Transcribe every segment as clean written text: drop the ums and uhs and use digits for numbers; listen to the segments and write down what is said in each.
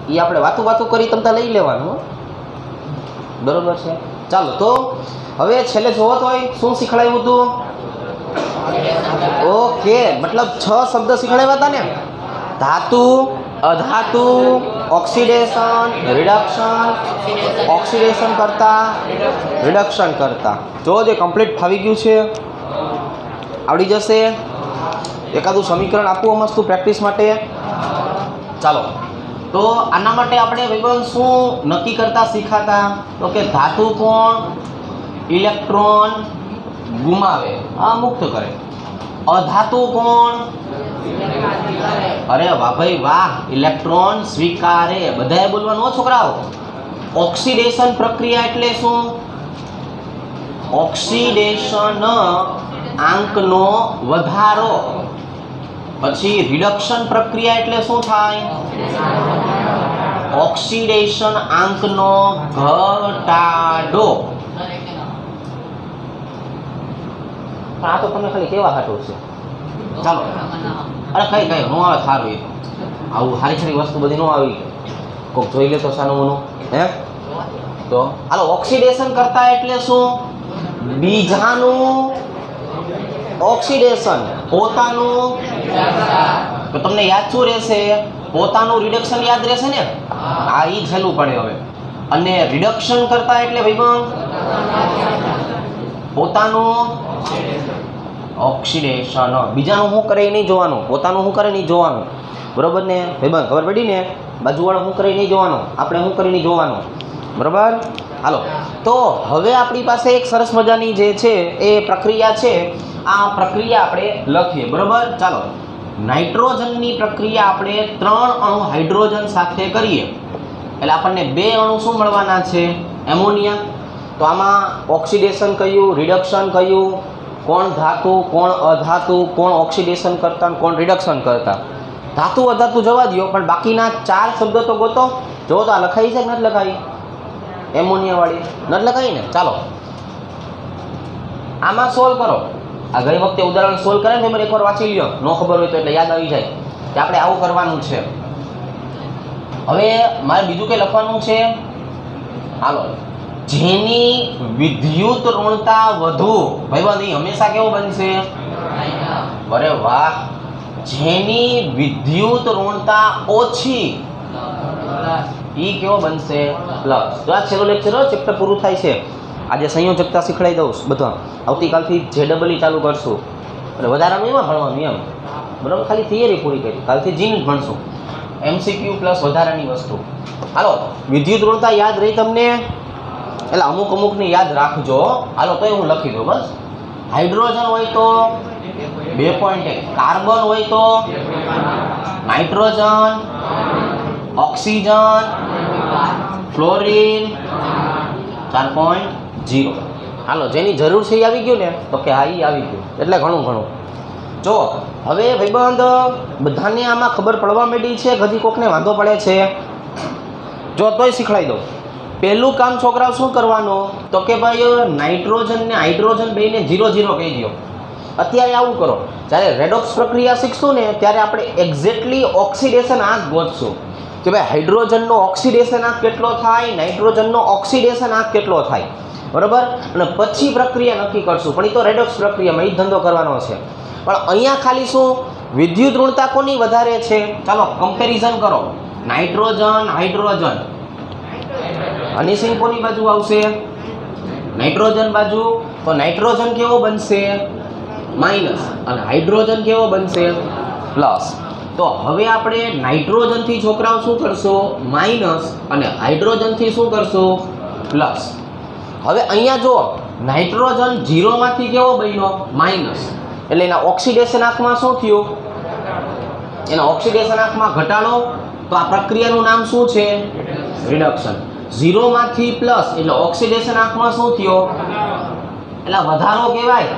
ये આપણે વાતું વાતું કરી તમતા લઈ લેવાનું બરોબર છે। ચાલો તો હવે છેલ્લે જોવો તો શું શીખડાયું હતું? ઓકે, मतलब 6 શબ્દ શીખડાવ્યા હતા ને, धातु, अधातु, ऑक्सीडेशन, रिडक्शन, ऑक्सीडेशन करता, रिडक्शन करता। जो जे कम्प्लीट फावी गयुं छे, आवड़ी जशे। एकादुं समीकरण आपो मस्त प्रेक्टिस माटे। चालो तो आना माटे आपणे विभन शुं नक्की करता शीखाता? तो के धातु कोण इलेक्ट्रॉन गुमावे, आ मुक्त करे। अधातु कोण? अरे वाह भाई वाह, इलेक्ट्रॉन स्वीकारे। बधाए बोलवानुं हो छोकराओ। ऑक्सीडेशन प्रक्रिया एटले शुं? ऑक्सीडेशन आंकनो वधारो। पछी रिडक्शन प्रक्रिया एटले शुं थाय? ऑक्सीडेशन आंकनो घटाडो। आ तो तमे खाली केवा हाटो छे। चालो अरे कई कई नो आवे थारू आવું હારી સારી વસ્તુ બધી નો આવી કોક જોઈ લે તો સાનું મનું હે તો હાલો ઓક્સિડેશન કરતા એટલે શું? બીજાનું ઓક્સિડેશન, પોતાનું તો તમને યાદ શું રહેશે? પોતાનું રિડક્શન યાદ રહેશે ને? આ ઈ છેલ્લું પડે હવે। અને રિડક્શન કરતા એટલે ભાઈ પોતાનું ऑक्सीडेशन, बीजानु शू करे नहीं जोवानुं, पोतानुं शू करे नहीं जोवानुं। बराबर ने भाई खबर पड़ी ने? बाजूवाळो शू करे नहीं जोवानुं, आपणे शू करे नहीं जोवानुं। बराबर। हालो तो हवे आपणी पासे एक सरस मजानी जे छे ए प्रक्रिया छे। आ प्रक्रिया आपणे लखीए। बराबर। चालो नाइट्रोजननी प्रक्रिया आपणे 3 अणु हाइड्रोजन साथे करीए એટલે આપણને 2 अणु શું મળવાના છે? એમોનિયા। તો આમાં ઓક્સિડેશન કયું, રિડક્શન કયું, कोण धातु, कोण अधातु, कोण ऑक्सीडेशन करता, कोण रिडक्शन करता। धातु अधातु जवा दियो, पण बाकीना 4 शब्द तो गोतो। जो तो आ लखाई छे के नथी लखाई? एमोनिया वाली नथी लखाई ने? चालो आमा सोल्व करो। आ गई वखते उदाहरण सोल्व करे ने एक बार वांची ल्यो, नो खबर होय तो એટલે યાદ આવી જાય કે આપણે આવું કરવાનું છે। હવે મારે બીજું કે લખવાનું છે। હાલો જેની વિદ્યુત ઋણતા વધુ, ભાઈબંધ એ હંમેશા કેવો બનશે? અરે વાહ, જેની વિદ્યુત ઋણતા ઓછી ઈ કેવો બનશે? પ્લસ। તો આ છેલ્લો લેક્ચર ચેપ્ટર પૂરું થાય છે। આજે સંયોજકતા શીખડાઈ દઉં બધા। આવતીકાલથી JEE ચાલુ કરશું એટલે વધારાનું એમાં ભણવાનું એમ। બરાબર, ખાલી થિયરી પૂરી કરી, કાલથી જીન ભણશું, MCQ પ્લસ વધારાની વસ્તુ। હાલો વિદ્યુત ઋણતા યાદ રહી તમને? એટલે અમુક અમુકને યાદ રાખજો। હાલો તો હું લખી દઉં બસ। હાઇડ્રોજન હોય તો 2.1, કાર્બન હોય તો નાઇટ્રોજન, ઓક્સિજન, ફ્લોરિન 4.0। હાલો જેની જરૂર છે એ આવી ગયું ને? તો કે હા એ આવી ગયું, એટલે ઘણું ઘણું। જો હવે ભાઈબંધ બધાને આમાં ખબર પડવા માંડી છે, હજી કોકને વાંધો પડે છે? જો તોય શીખડાઈ દઉં। पहलू काम छोकरा शू करवानो? तो के भाई नाइट्रोजन ने हाइड्रोजन बेने 0-0 कही दियो। अत्यारे आवुं करो, ज्यारे रेडॉक्स प्रक्रिया शीखशुं ने त्यारे आपणे एक्जेक्टली ऑक्सीडेशन आंक गोतशुं के भाई हाइड्रोजन नो ऑक्सीडेशन आंक केटलो थाय, नाइट्रोजन नो ऑक्सीडेशन आंक केटलो थाय। बराबर। अने पछी प्रक्रिया नक्की करशुं, पण ई तो रेडॉक्स प्रक्रियामां ई धंधो करवानो छे। पण अहींया खाली शुं विद्युत ऋणता कोनी वधारे छे? चालो कम्पेरिजन करो, नाइट्रोजन हाइड्रोजन। અને સિંહ કોની બાજુ આવશે? નાઇટ્રોજન બાજુ। તો નાઇટ્રોજન કેવો બનશે? માઇનસ, અને હાઇડ્રોજન કેવો બનશે? પ્લસ। તો હવે આપણે નાઇટ્રોજન થી છોકરાઓ શું કરશો? માઇનસ, અને હાઇડ્રોજન થી શું કરશો? પ્લસ। હવે અહીંયા જો નાઇટ્રોજન 0 માંથી કેવો બન્યો? માઇનસ, એટલે એના ઓક્સિડેશન આંકમાં શું થયું? એના ઓક્સિડેશન આંકમાં ઘટાડો। તો આ પ્રક્રિયાનું નામ શું છે? રિડક્શન। 0 માંથી પ્લસ એટલે ઓક્સિડેશન આંકમાં શું થયો? એટલે વધારો કહેવાય।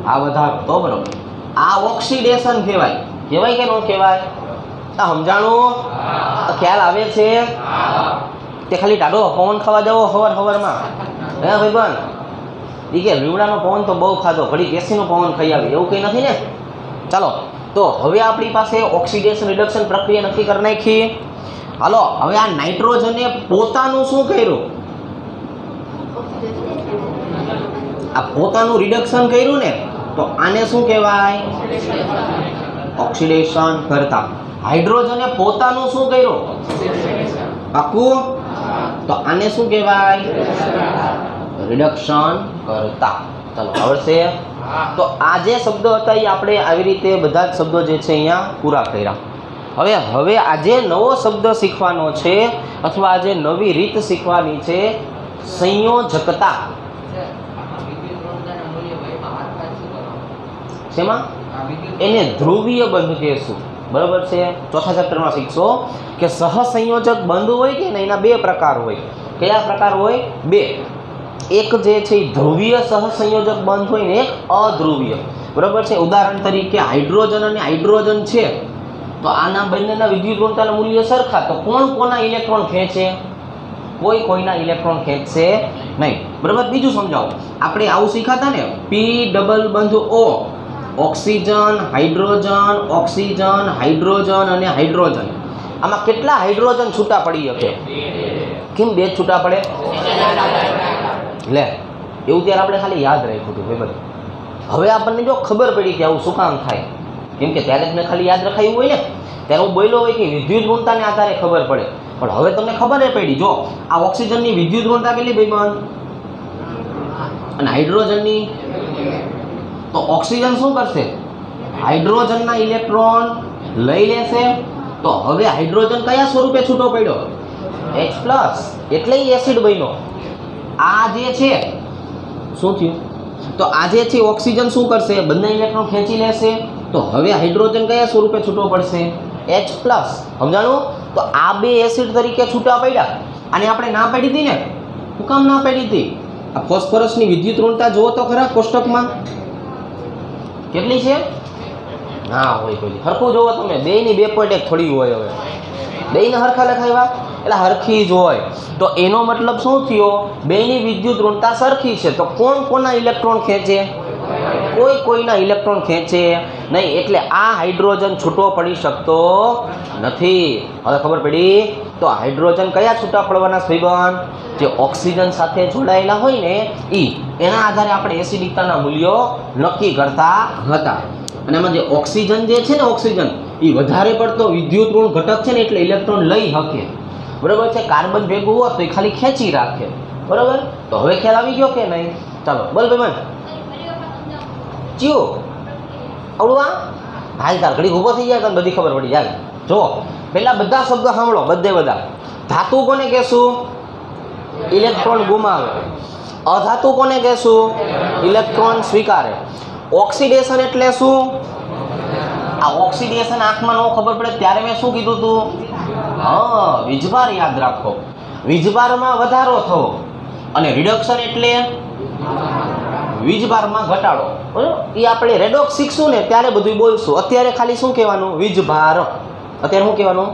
આ વધારો તો બરોબર, આ ઓક્સિડેશન કહેવાય। કહેવાય કે ન કહેવાય? આ સમજાણું? ખ્યાલ આવે છે? તે ખાલી ટાઢો પવન ખાવા જાવો હવાર હવારમાં હે ભાઈબંધ? એ કે લીમડાનો પવન તો બહુ ખાધો, ઘડી એસીનો પવન ખાઈ આવે, એવું કંઈ નથી ને? ચાલો તો હવે આપણી પાસે ઓક્સિડેશન રિડક્શન પ્રક્રિયા નક્કી કરી નાખી। હાલો હવે આ નાઇટ્રોજને પોતાનું શું કર્યું? આ પોતાનું રિડક્શન કર્યું ને, તો આને શું કહેવાય? ઓક્સિડેશન કરતા. હાઇડ્રોજને પોતાનું શું કર્યું? પાકું? તો આને શું કહેવાય? રિડક્શન કરતા. ચાલો આવડશે? તો આ જે શબ્દો હતા એ આપણે આવી રીતે બધા જ શબ્દો જે છે અહીંયા પૂરા કર્યા. હવે આજે નવો શબ્દ શીખવાનો છે અથવા આજે નવી રીત શીખવાની છે, સંયોજકતા. શેમાં? એને ધ્રુવીય બંધ કહેશું. બરાબર છે? ચોથા ચેપ્ટરમાં શીખશો કે સહસંયોજક બંધ હોય કે ને એના બે પ્રકાર હોય. કયા પ્રકાર હોય? બે. એક જે છે એ ધ્રુવીય સહસંયોજક બંધ હોય ને એક અધ્રુવીય. બરાબર છે? ઉદાહરણ તરીકે હાઇડ્રોજન અને હાઇડ્રોજન છે, તો આના બંનેના વિદ્યુત ઋણતાના મૂલ્ય સરખા, તો કોણ કોના ઇલેક્ટ્રોન ખેંચે? કોઈ કોઈના ઇલેક્ટ્રોન ખેંચશે નહીં. બરાબર? બીજું સમજાવો. આપણે આવું શીખાતા ને, પી ડબલ બંધ ઓ, ઓક્સિજન, હાઇડ્રોજન, ઓક્સિજન, હાઇડ્રોજન અને હાઇડ્રોજન. આમાં કેટલા હાઇડ્રોજન છૂટા પડી શકે? કેમ બે જ છૂટા પડે? લે, એવું ત્યારે આપણે ખાલી યાદ રાખ્યું હતું ભાઈ. હવે આપણને જો ખબર પડી કે આવું શું કામ થાય, કેમ કે ત્યારે જ મેં ખાલી યાદ રખાયું હોય ને, ત્યારે હું બોલ્યો હોય કે વિદ્યુત ઋણતાને આધારે ખબર પડે. પણ હવે તમને ખબર પડી, જો આ ઓક્સિજનની વિદ્યુત ઋણતા કેટલી ભાઈબંધ અને હાઇડ્રોજનની, તો ઓક્સિજન શું કરશે? હાઇડ્રોજનના ઇલેક્ટ્રોન લઈ લેશે. તો હવે હાઇડ્રોજન કયા સ્વરૂપે છૂટો પડ્યો? H+, એટલે એસિડ બન્યો. આ જે છે શું થયું? તો આ જે છે ઓક્સિજન શું કરશે? બંને ઇલેક્ટ્રોન ખેંચી લેશે. તો હવે હાઇડ્રોજન કયા સ્વરૂપે છૂટો પડશે? H+. સમજાણું? તો આ બે એસિડ તરીકે છૂટા પડ્યા. અને આપણે ના પાડી હતી ને, શું કામ ના પાડી હતી? આ ફોસ્ફરસની વિદ્યુત ઋણતા જુઓ તો ખરા કોષ્ટકમાં કેટલી છે? ના હોય કોઈ હરખું જોવો તમે, બેયની 2.1 થોડી હોય. હવે બેયને હરખા લખાવ્યા એટલે હરખી જ હોય. તો એનો મતલબ શું થયો? બેયની વિદ્યુત ઋણતા સરખી છે, તો કોણ કોના ઇલેક્ટ્રોન ખેંચે? કોઈ કોઈના ઇલેક્ટ્રોન ખેંચે નહીં. એટલે આ હાઇડ્રોજન છૂટો પડી શકતો નથી. હવે ખબર પડી? તો હાઇડ્રોજન કયા છૂટા પડવાના ભાઈબંધ? જે ઓક્સિજન સાથે જોડાયેલા હોય ને એના આધારે આપણે એસિડિકતાના મૂલ્યો નક્કી કરતા હતા. અને એમાં જે ઓક્સિજન જે છે ને, ઓક્સિજન એ વધારે પડતો વિદ્યુત ઋણ ઘટક છે ને, એટલે ઇલેક્ટ્રોન લઈ શકે. બરાબર છે? કાર્બન ભેગું હોત તો એ ખાલી ખેંચી રાખે. બરાબર? તો હવે ખ્યાલ આવી ગયો કે નહીં? ચાલો બોલ ભાઈબંધ. ચિયો આવડું આ હાલ તાર ઘડી ઊભો થઈ જાય, તને બધી ખબર પડી જાય. જો પહેલા બધા શબ્દો સાંભળો, બધા. ધાતુ કોને કહેશું? ઇલેક્ટ્રોન ગુમાવે. અધાતુ કોને કહેશું? ઇલેક્ટ્રોન સ્વીકારે. ઓક્સિડેશન એટલે શું? આ ઓક્સિડેશન આંખમાં ન ખબર પડે ત્યારે મેં શું કીધું હતું? હા, વીજભાર યાદ રાખો. વીજભારમાં વધારો થવો. અને રિડક્શન એટલે વીજભારમાં ઘટાડો. બરાબર? એ આપણે રેડોક્સ શીખશું ને ત્યારે બધું બોલશું. અત્યારે ખાલી શું કહેવાનું? વીજભાર. અત્યારે શું કહેવાનું?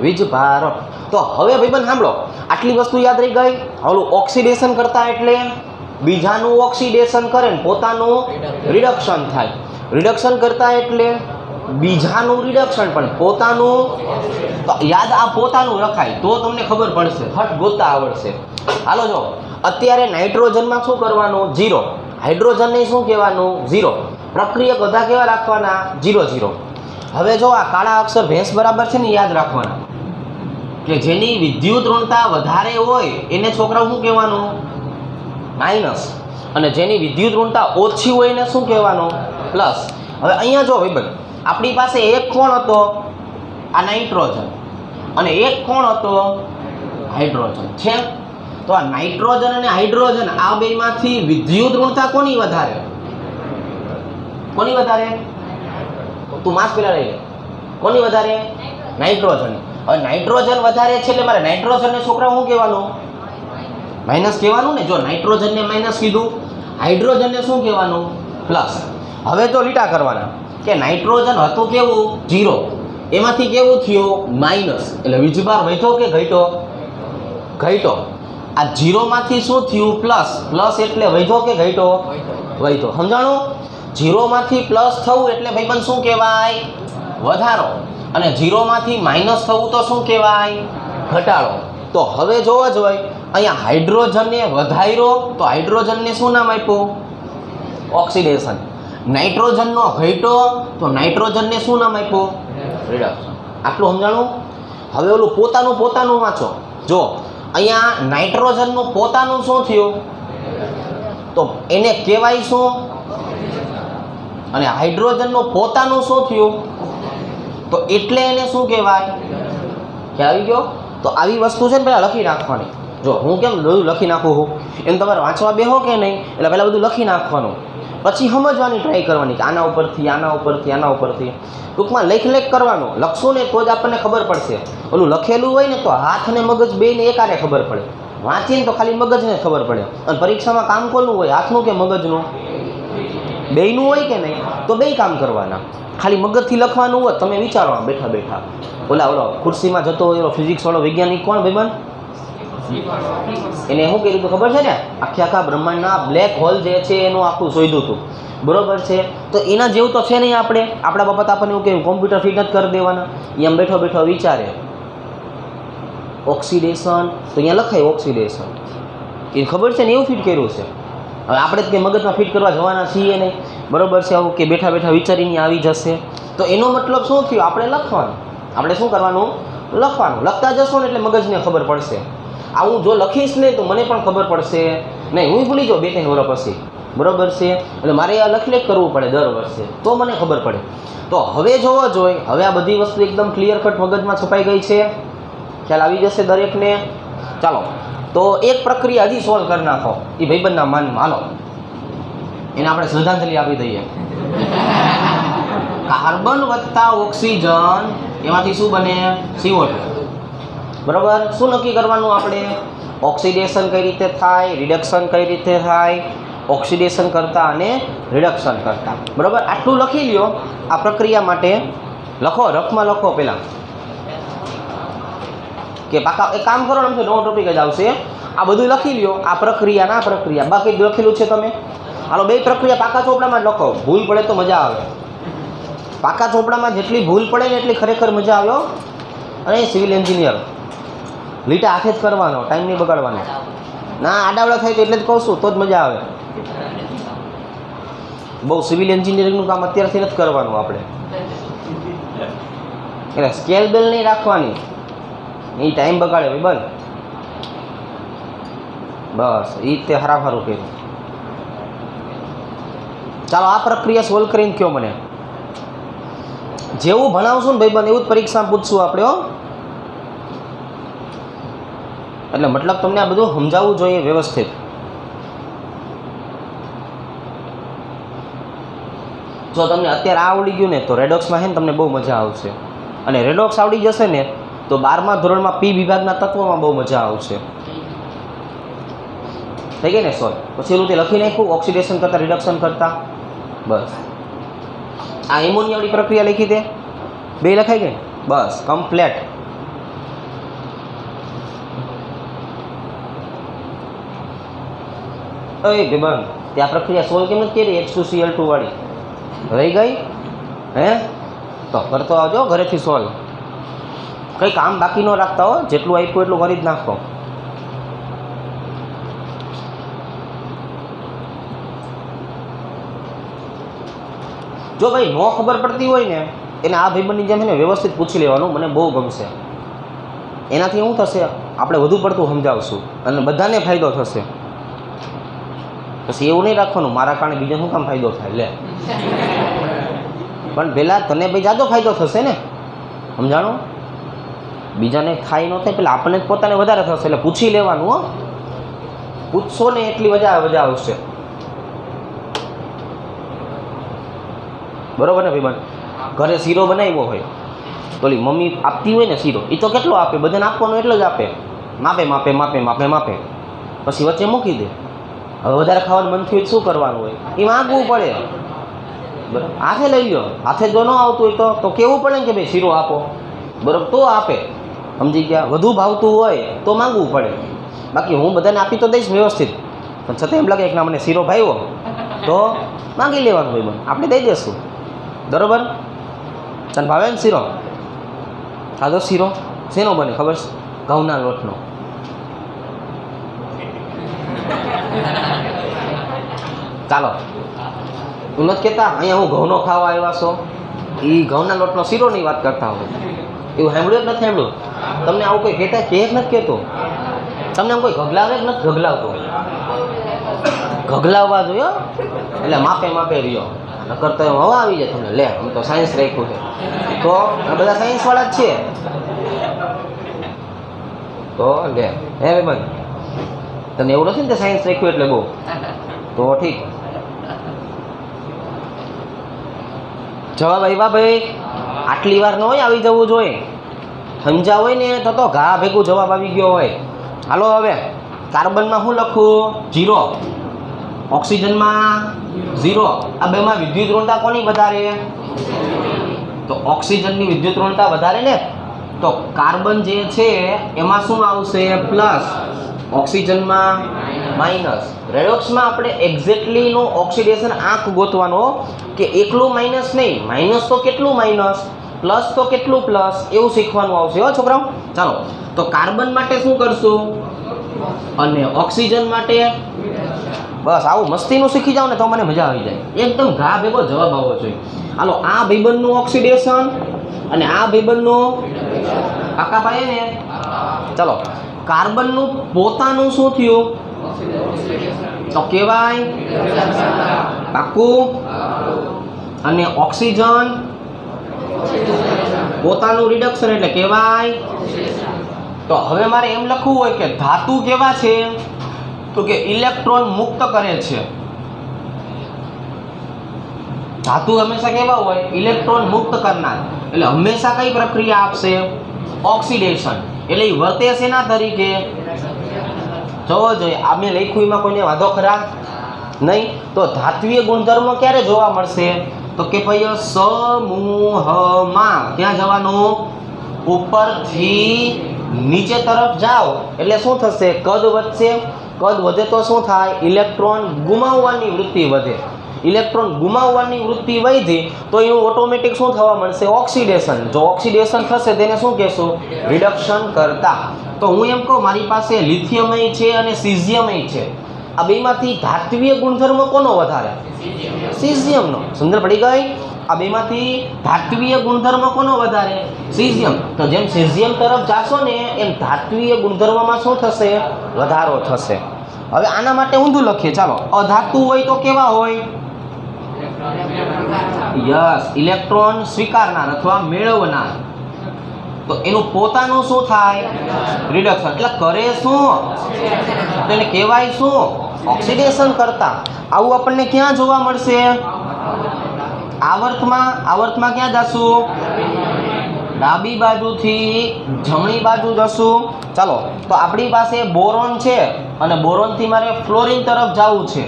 વીજભાર. તો હવે ભાઈબંધ સાંભળો, આટલી વસ્તુ યાદ રહી ગઈ. હવે ઓક્સિડેશન કરતા એટલે બીજાનું ઓક્સિડેશન કરે ને પોતાનું રિડક્શન થાય. રિડક્શન કરતા એટલે બીજાનું રિડક્શન પણ પોતાનું. તો યાદ આ પોતાનું રખાય તો તમને ખબર પડશે, હટ ગોતા આવડશે. હાલો જો, અત્યારે નાઇટ્રોજનમાં શું કરવાનું? 0. હાઇડ્રોજનને શું કહેવાનું? 0. પ્રક્રિયક બધા કેવા રાખવાના? 0 0. હવે જો આ કાળા અક્ષર ભેંસ બરાબર છે ને, યાદ રાખવાના કે જેની વિદ્યુત ઋણતા વધારે હોય એને છોકરાઓ શું કહેવાનું? માઇનસ. અને જેની વિદ્યુત ઋણતા ઓછી હોય એને શું કહેવાનું? પ્લસ. હવે અહીંયા જો ભાઈબંધ, આપણી પાસે એક કોણ હતો? આ નાઇટ્રોજન. અને એક કોણ હતો? હાઇડ્રોજન છે. તો આ નાઇટ્રોજન અને હાઇડ્રોજન આ બેમાંથી વિદ્યુત ઋણતા કોની વધારે? કોની વધારે? તું માસ પેલા લઈ લે. કોની વધારે? નાઇટ્રોજન. હવે નાઇટ્રોજન વધારે છે એટલે મારે નાઇટ્રોજનને છોકરા શું કહેવાનું? માઇનસ કહેવાનું ને. જો નાઇટ્રોજનને માઇનસ કીધું, હાઇડ્રોજનને શું કહેવાનું? પ્લસ. હવે તો લીટા કરવાના કે નાઇટ્રોજન હતું કેવું? 0. એમાંથી કેવું થયું? માઇનસ. એટલે વીજભાર વધ્યો કે ઘટ્યો? ઘટ્યો. આ 0 માંથી શું થયું? પ્લસ. પ્લસ એટલે વધ્યો કે ઘટ્યો? વધ્યો. સમજાણું? 0 માંથી પ્લસ થવું એટલે ભાઈબંધ શું કહેવાય? વધારો. અને 0માંથી માઇનસ થવું તો શું કહેવાય? ઘટાડો. તો હવે જોવા જ હોય અહીંયા હાઇડ્રોજનને વધાર્યો તો હાઇડ્રોજનને શું નામ આપ્યું? ઓક્સિડેશન. નાઇટ્રોજનનો ઘટ્યો તો નાઇટ્રોજનને શું નામ આપ્યું? રિડક્શન. આટલું સમજાણું? હવે ઓલું પોતાનું વાંચો. જો અહીંયા નાઇટ્રોજનનું પોતાનું શું થયું? તો એને કહેવાય શું? અને હાઇડ્રોજનનું પોતાનું શું થયું? તો એટલે એને શું કહેવાય? કે આવી ગયો? તો આવી વસ્તુ છે ને પહેલાં લખી નાખવાની. જો હું કેમ બધું લખી નાખું છું એમ તમારે વાંચવા બેહો કે નહીં એટલે પહેલાં બધું લખી નાખવાનું, પછી સમજવાની ટ્રાય કરવાની કે આના ઉપરથી આના ઉપરથી આના ઉપરથી ટૂંકમાં લેખ કરવાનું. લખશું ને તો જ આપણને ખબર પડશે. ઓલું લખેલું હોય ને તો હાથ અને મગજ બેયને એકારે ખબર પડે. વાંચીને તો ખાલી મગજને ખબર પડે. અને પરીક્ષામાં કામ કોનું હોય? હાથનું કે મગજનું? બેયનું હોય કે નહીં? તો બેય કામ કરવાના. ખાલી મગજથી લખવાનું હોય તમે વિચારો બેઠા બેઠા. ઓલો ખુરશીમાં જતો હોય એનો ફિઝિક્સવાળો વૈજ્ઞાનિક કોણ ભાઈબંધ? એને શું કર્યું હતું ખબર છે ને? આખા બ્રહ્માંડના બ્લેક હોલ જે છે એનું આખું શોધ્યું હતું. બરોબર છે? તો એના જેવું તો છે નહીં. આપણા બાબત આપણને એવું કે કોમ્પ્યુટર ફિટ નથી કરી દેવાના. એમ બેઠો બેઠો વિચારે ઓક્સિડેશન, તો અહીંયા લખાય ઓક્સિડેશન. એ ખબર છે ને એવું ફિટ કર્યું છે. હવે આપણે જ કે મગજમાં ફિટ કરવા જવાના છીએ નહીં. બરોબર છે? આવું કે બેઠા બેઠા વિચારીને આવી જશે. તો એનો મતલબ શું થયું? આપણે લખવાનું. આપણે શું કરવાનું? લખવાનું. લખતા જશો ને એટલે મગજને ખબર પડશે. હું જો લખીશ નહીં તો મને પણ ખબર પડશે નહીં. હું ભૂલી જાઉં 2-3 વર્ષ પછી. બરોબર છે? એટલે મારે આ લખ કરવું પડે દર વર્ષે તો મને ખબર પડે. તો હવે જોવો જોઈએ. હવે આ બધી વસ્તુ એકદમ ક્લિયર કટ મગજમાં છપાઈ ગઈ છે. ખ્યાલ આવી જશે દરેકને. ચાલો તો એક પ્રક્રિયા હજી સોલ્વ કરી નાખો એ ભાઈબંધના માનમાં. હાલો એને આપણે શ્રદ્ધાંજલિ આપી દઈએ. કાર્બન વત્તા ઓક્સિજન એમાંથી શું બને? CO2. બરાબર? શું નક્કી કરવાનું આપણે? ઓક્સિડેશન કઈ રીતે થાય, રિડક્શન કઈ રીતે થાય, ઓક્સિડેશન કરતા અને રિડક્શન કરતા. બરાબર? આટલું લખી લ્યો. આ પ્રક્રિયા માટે લખો, રફમાં લખો પહેલાં કે પાકા. એક કામ કરો ને, નવો ટોપિક જ આવશે. આ બધું લખી લ્યો. આ પ્રક્રિયા ના પ્રક્રિયા બાકી લખેલું છે તમે. હાલો 2 પ્રક્રિયા પાકા ચોપડામાં જ લખો. ભૂલ પડે તો મજા આવે. પાકા ચોપડામાં જેટલી ભૂલ પડે ને એટલી ખરેખર મજા આવ્યો. અને સિવિલ એન્જિનિયર લીટા હાથે જ કરવાનો, ટાઈમ નહીં બગાડવાનો. ના આડાવડા થાય તો એટલે જ કહું છું, તો જ મજા આવે. બહુ સિવિલ એન્જિનિયરિંગનું કામ અત્યારથી નથી કરવાનું આપણે. એટલે સ્કેલ બેલ નહીં રાખવાની, એ ટાઈમ બગાડે ભાઈ બંધ. બસ એ તે સારું કર્યું. ચાલો આ પ્રક્રિયા સોલ્વ કરીને કયો મને. જેવું ભણાવશું ને ભાઈ બંધ એવું જ પરીક્ષામાં પૂછશું આપણે. હો એટલે મતલબ તમને આ બધું સમજાવવું જોઈએ વ્યવસ્થિત. જો તમને અત્યારે આ આવડી ગયું ને તો રેડોક્સમાં છે ને તમને બહુ મજા આવશે. અને રેડોક્સ આવડી જશે ને તો 12મા ધોરણમાં P વિભાગના તત્વોમાં બહુ મજા આવશે. થઈ ગઈ ને સોલ્વ? પછી એવું તે લખી નાખ્યું ઓક્સિડેશન કરતાં રિડક્શન કરતાં. બસ આ એમોનિયાવાળી પ્રક્રિયા લખી દે. 2 લખાઈ ગઈ. બસ કમ્પ્લેટ. ભાઈબંધ ત્યાં પ્રક્રિયા સોલ્વ કેમ નથી કરી? H2Cl2 વાળી રહી ગઈ હે? તો કરતો આવજો ઘરેથી સોલ્વ. કંઈ કામ બાકી ન રાખતા હો. જેટલું આપ્યું એટલું કરી જ નાખો. જો ભાઈ નો ખબર પડતી હોય ને એને આ ભાઈબંધની જેમ એને વ્યવસ્થિત પૂછી લેવાનું. મને બહુ ગમશે. એનાથી શું થશે? આપણે વધુ પડતું સમજાવશું અને બધાને ફાયદો થશે. પછી એવું નહીં રાખવાનું મારા કારણે બીજો શું કામ ફાયદો થાય. લે પણ પહેલાં તને ભાઈ જાજો ફાયદો થશે ને. સમજાણું? બીજાને થાય ન થાય પેલા આપણને જ પોતાને વધારે થશે. એટલે પૂછી લેવાનું. હો પૂછશો ને એટલી મજા આવશે. બરોબર ને ભાઈબંધ? ઘરે શીરો બનાવ્યો હોય તો ઓલી મમ્મી આપતી હોય ને શીરો, એ તો કેટલો આપે? બધાને આપવાનો એટલો જ આપે. માપે માપે માપે માપે માપે. પછી વચ્ચે મૂકી દે. હવે વધારે ખાવાનું મન થયું શું કરવાનું હોય? એ માગવું પડે. બરાબર? હાથે લઈ લો. હાથે જો ન આવતું હોય તો કેવું પડે ને કે ભાઈ શીરો આપો. બરાબર? તો આપે. સમજી ગયા? વધુ ભાવતું હોય તો માગવું પડે. બાકી હું બધાને આપી તો દઈશ વ્યવસ્થિત, પણ છતાં એમ લાગે કે ના મને શીરો ભાવ્યો તો માગી લેવાનું ભાઈ. આપણે દઈ દઈશું. બરાબર? તને ભાવે ને શીરો? સાદો શીરો શેનો બને ખબર છે? ઘઉંના લોટનો. ચાલો, તું નથી કહેતા અહીંયા હું ઘઉંનો ખાવા આવ્યા છો, એ ઘઉંના લોટનો શીરોની વાત કરતા હોય. એવું સાંભળ્યું જ નથી સાંભળ્યું? તમને આવું કોઈ કહેતા કે જ નથી કહેતો? તમને આમ કોઈ ગગલાવે જ નથી ગગલાવતો? ગગલાવવા જોઈએ એટલે માપે માપે રહ્યો, નકર તો હવા આવી જાય તમને. લે અમે તો સાયન્સ રાખ્યું છે, તો આ બધા સાયન્સવાળા જ છે. તો લે હે ભાઈ, તને એવું નથી ને તે સાયન્સ રાખ્યું એટલે બહુ તો ઠીક. જવાબ આવ્યા ભાઈ? આટલી વાર ન હોય આવી જવું જોઈએ, સમજા હોય ને તો ઘા ભેગું જવાબ આવી ગયો હોય. હાલો હવે કાર્બનમાં શું લખું? 0. ઓક્સિજનમાં 0. આ બેમાં વિદ્યુત ઋણતા કોની વધારે? તો ઓક્સિજનની વિદ્યુત ઋણતા વધારે ને, તો કાર્બન જે છે એમાં શું આવશે? Plus, ઓક્સિજનમાં minus. રેડોક્સમાં આપણે એક્ઝેક્ટલીનો ઓક્સિડેશન આંક ગોતવાનો કે એકલું માઇનસ નહીં, માઇનસ તો કેટલું માઇનસ, પ્લસ તો કેટલું પ્લસ, એવું શીખવાનું આવશે હો છોકરાઓ. ચાલો, તો કાર્બન માટે શું કરશું અને ઓક્સિજન માટે? બસ આવું મસ્તીનું શીખી જાવ ને તો મને મજા આવી જાય. એકદમ ઘા ભેગો જવાબ આવવો જોઈએ. હાલો, આ ભાઈબંધનું ઓક્સિડેશન અને આ ભાઈબંધનું કાકા ભાઈ ને. ચલો, કાર્બનનું પોતાનું શું થયું? તો કહેવાય પાકું. અને ઓક્સિજન પોતાનું રિડક્શન એટલે કહેવાય. તો હવે મારે એમ લખવું હોય કે ધાતુ કેવા છે? તો કે ઇલેક્ટ્રોન મુક્ત કરે છે. ધાતુ હંમેશા કેવા હોય? ઇલેક્ટ્રોન મુક્ત કરનાર. એટલે હંમેશા કઈ પ્રક્રિયા આપશે? ઓક્સિડેશન. એટલે એ વર્તે છે એના તરીકે. જોવો જોઈએ આ મેં લખ્યું એમાં કોઈને વાંધો ખરા નહીં? તો ધાત્વીય ગુણધર્મો ક્યારે જોવા મળશે? તો કે ભાઈ સમૂહમાં. ક્યાં જવાનું? ઉપરથી નીચે તરફ જાઓ એટલે શું થશે? કદ વધશે. કદ વધે તો શું થાય? ઇલેક્ટ્રોન ગુમાવવાની વૃત્તિ વધે. ઇલેક્ટ્રોન ગુમાવવાની વૃત્તિ વધી તો એનું ઓટોમેટિક શું થવા મળશે? ઓક્સિડેશન. જો ઓક્સિડેશન થશે તેને શું કહેશું? રિડક્શન કરતા. તો હું એમ કહું મારી પાસે લિથિયમય છે અને સિઝિયમય છે. આ બેમાંથી ધાત્વીય ગુણધર્મ કોનો વધારે? સિઝિયમનો. સમજ પડી ગઈ? આ બેમાંથી ધાત્વીય ગુણધર્મ કોનો વધારે? સિઝિયમ. તો જેમ સિઝિયમ તરફ જાશો ને એમ ધાત્વીય ગુણધર્મમાં શું થશે? વધારો થશે. હવે આના માટે ઊંધું લખીએ. ચાલો, અધાતુ હોય તો કેવા હોય? યસ, ઇલેક્ટ્રોન સ્વીકારનાર અથવા મેળવનાર. તો એનું પોતાનું શું થાય? રિડક્શન. એટલે કરે શું? તો એને કહેવાય શું? ઓક્સિડેશન કરતા. આવું આપણને ક્યાં જોવા મળશે? આવર્તમાં. આવર્તમાં ક્યાં જશું? ડાબી બાજુથી જમણી બાજુ જશું. ચાલો, તો આપણી પાસે બોરોન છે અને બોરોનથી મારે ફ્લોરિન તરફ જવું છે.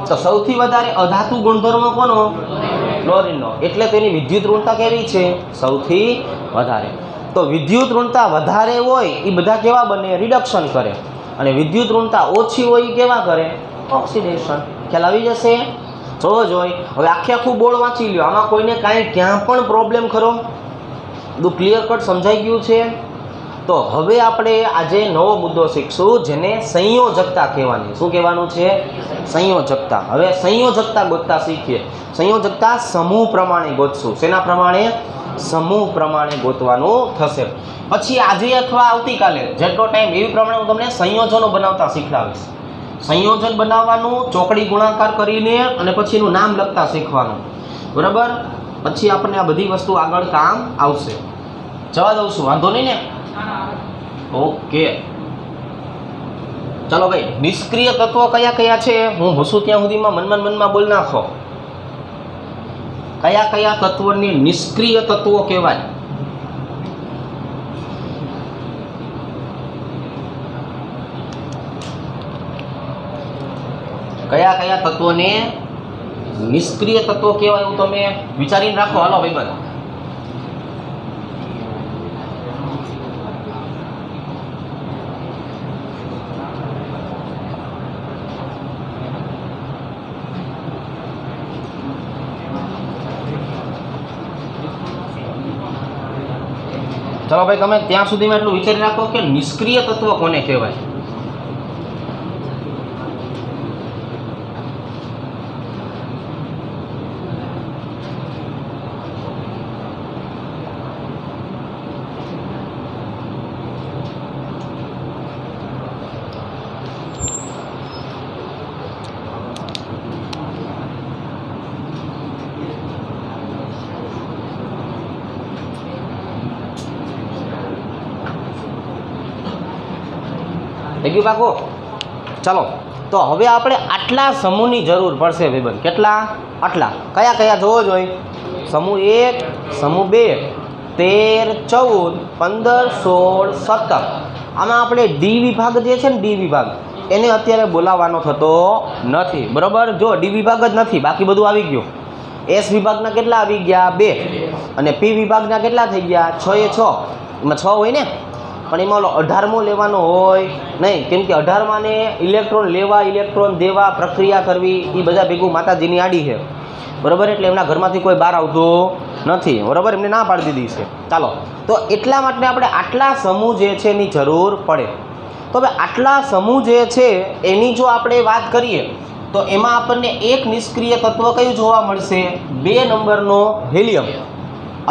તો સૌથી વધારે અધાતુ ગુણધર્મ કોનો? ફ્લોરિનનો. એટલે તેની વિદ્યુત ઋણતા કેવી છે? સૌથી વધારે. તો વિદ્યુત ઋણતા વધારે હોય એ બધા કેવા બને? રિડક્શન કરે. અને વિદ્યુત ઋણતા ઓછી હોય એ કેવા કરે? ઓક્સિડેશન. ખ્યાલ આવી જશે? જોવો જોઈએ. હવે આખું બોર્ડ વાંચી લ્યો. આમાં કોઈને કાંઈ ક્યાં પણ પ્રોબ્લેમ ખરો? બધું ક્લિયર કટ સમજાઈ ગયું છે? તો હવે આપણે આજે નવો મુદ્દો શીખશું જેને સંયોજકતા કહેવાની. શું કહેવાનું છે? સંયોજકતા. હવે સંયોજકતા ગોતતા શીખીએ. સંયોજકતા સમૂહ પ્રમાણે ગોતશું. શેના પ્રમાણે? સમૂહ પ્રમાણે ગોતવાનું થશે. પછી આજે અથવા આવતીકાલે જેટલો ટાઈમ એવી પ્રમાણે હું તમને સંયોજનો બનાવતા શીખડાવીશ. સંયોજન બનાવવાનું ચોકડી ગુણાકાર કરીને અને પછી એનું નામ લખતા શીખવાનું. બરાબર? પછી આપણને આ બધી વસ્તુ આગળ કામ આવશે. જવા દઉં છું, વાંધો નહીં ને? ઓકે, ચલો ભાઈ. નિષ્ક્રિય તત્વો કયા કયા છે? હું હસું ત્યાં સુધીમાં મનમાં બોલ નાખો. કયા કયા તત્વોને નિષ્ક્રિય તત્વો કહેવાય? કયા કયા તત્વોને નિષ્ક્રિય તત્વો કહેવાય એવું તમે વિચારીને રાખો. હાલો ભાઈબંધ. ચલો ભાઈ, તમે ત્યાં સુધીમાં એટલું વિચારી રાખો કે નિષ્ક્રિય તત્વ કોને કહેવાય. થઈ ગયું પાકું? ચાલો, તો હવે આપણે આટલા સમૂહની જરૂર પડશે ભાઈબંધ. કેટલા? આટલા. કયા કયા જોવો જોઈએ? સમૂહ 1, સમૂહ 2, 13, 14, 15, 16, 17. આમાં આપણે ડી વિભાગ જે છે ને, ડી વિભાગ, એને અત્યારે બોલાવવાનો થતો નથી. બરાબર? જો ડી વિભાગ જ નથી, બાકી બધું આવી ગયું. એસ વિભાગના કેટલા આવી ગયા? 2. અને પી વિભાગના કેટલા થઈ ગયા? 6 એ 6. એમાં 6 હોય ને, પણ એમાં ઓલો 18મો લેવાનો હોય નહીં, કેમ કે 18માં ને ઇલેક્ટ્રોન લેવા, ઇલેક્ટ્રોન દેવા, પ્રક્રિયા કરવી, એ બધા ભેગું માતાજીની આડી છે. બરાબર? એટલે એમના ઘરમાંથી કોઈ બહાર આવતું નથી. બરાબર? એમને ના પાડી દીધી છે. ચાલો, તો એટલા માટે આપણે આટલા સમૂહ જે છે એની જરૂર પડે. તો હવે આટલા સમૂહ જે છે એની જો આપણે વાત કરીએ તો એમાં આપણને એક નિષ્ક્રિય તત્વ કયું જોવા મળશે? 2 નંબરનો હિલિયમ.